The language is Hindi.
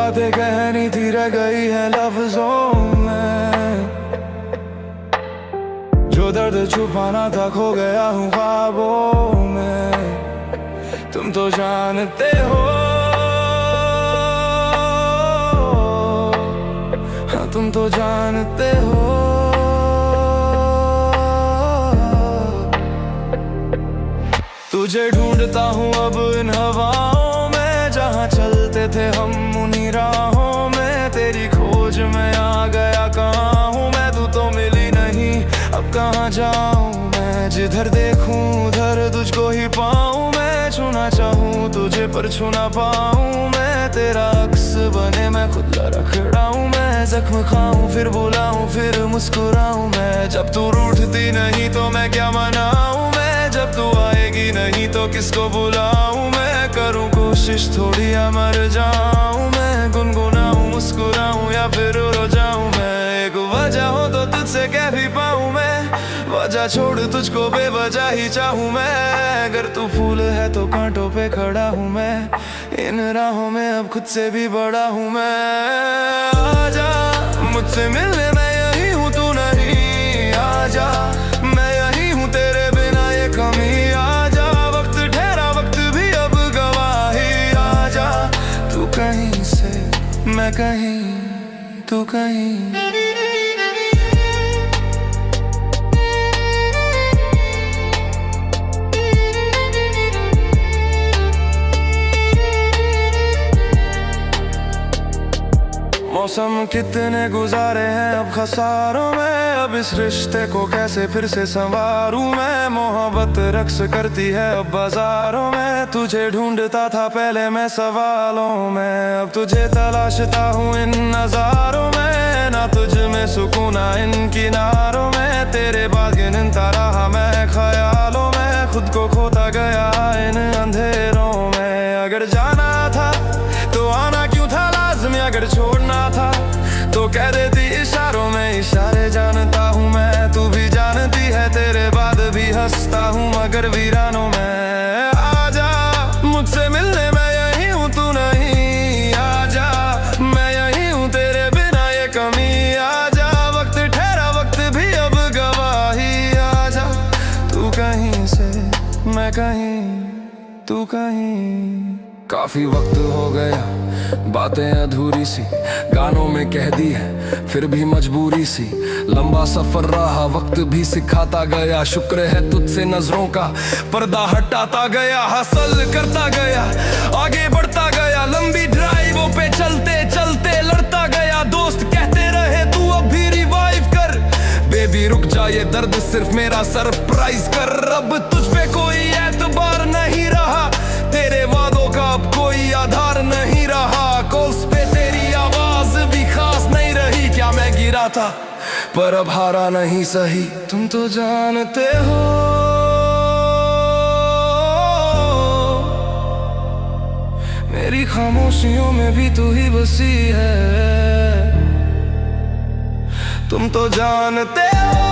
बातें कहनी थी रह गई है लफ्जों में, जो दर्द छुपाना था खो गया हूँ ख्वाबों में। तुम तो जानते हो, हाँ तुम तो जानते हो। तुझे ढूंढता हूँ अब इन हवाओं में, जहाँ चलते थे हम उन्हीं राहों में। तेरी खोज में आ गया कहाँ हूँ मैं, तू तो मिली नहीं अब कहाँ जाऊँ मैं। जिधर देखूं उधर तुझको ही पाऊँ मैं, छूना चाहूँ तुझे पर छू ना पाऊँ मैं। तेरा अक्स बने मैं खुद रखड़ाऊँ मैं, जख्म खाऊं फिर बुलाऊं फिर मुस्कुराऊं मैं। जब तू रूठती नहीं तो मैं क्या मनाऊं मैं, जब तू आएगी नहीं तो किसको बुलाऊं मैं। करूं कोशिश थोड़ी या मर जाऊं मैं, गुनगुनाऊं मुस्कुराऊं या फिर रो जाऊं मैं। एक वजह हो तो तुझसे कह भी पाऊं मैं, वजह छोड़ तुझको बेवजह ही चाहूं मैं। अगर तू फूल है तो कांटों पे खड़ा हूं मैं, इन राहों में अब खुद से भी बड़ा हूं मैं। आजा मुझसे मिलने मैं यही हूँ तू नहीं, आजा मैं यही हूँ तेरे बिना ये कमी। आजा वक्त ठहरा वक्त भी अब गवाही, आजा तू कहीं से मैं कहीं तू कहीं। मौसम कितने गुजारे हैं अब खसारों में, अब इस रिश्ते को कैसे फिर से संवारूं मैं। मोहब्बत रक्स करती है अब बाजारों में, तुझे ढूंढता था पहले मैं सवालों में। अब तुझे तलाशता हूँ इन नजारों में, ना तुझ में सुकून ना इन किनारों में। तेरे बाद गिनता रहा मैं ख्यालों में, खुद को खोता गया इन अंधेरों में। अगर जाना था तो आना क्यों था लाज़मी, अगर छोड़ना था तो कह देती इशारों में। इशारे जानता हूँ मैं तू भी जानती है, तेरे बाद भी हंसता हूँ मगर वीरानों में। आजा मुझसे मिलने मैं यही हूँ तू नहीं, आजा मैं यही हूँ तेरे बिना ये कमी। आजा वक्त ठहरा वक्त भी अब गवाही, आजा तू कहीं से मैं कहीं तू कहीं। काफी वक्त हो गया बातें अधूरी सी गानों में कह दी है, फिर भी मजबूरी सी। लंबा सफर रहा वक्त भी सिखाता गया, शुक्र है तुझसे नजरों का पर्दा हटाता गया। हासिल करता गया आगे बढ़ता गया, लंबी ड्राइवों पे चलते चलते लड़ता गया। दोस्त कहते रहे तू अब भी रिवाइव कर, बेबी रुक जा ये दर्द सिर्फ मेरा सरप्राइज कर। अब तुझ पे कोई एतबार नहीं रहा, तेरे वादों का अब कोई आधार नहीं रहा। कॉल्स पे तेरी आवाज भी खास नहीं रही, क्या मैं गिरा था पर अब हारा नहीं सही। तुम तो जानते हो मेरी खामोशियों में भी तू ही बसी है। तुम तो जानते हो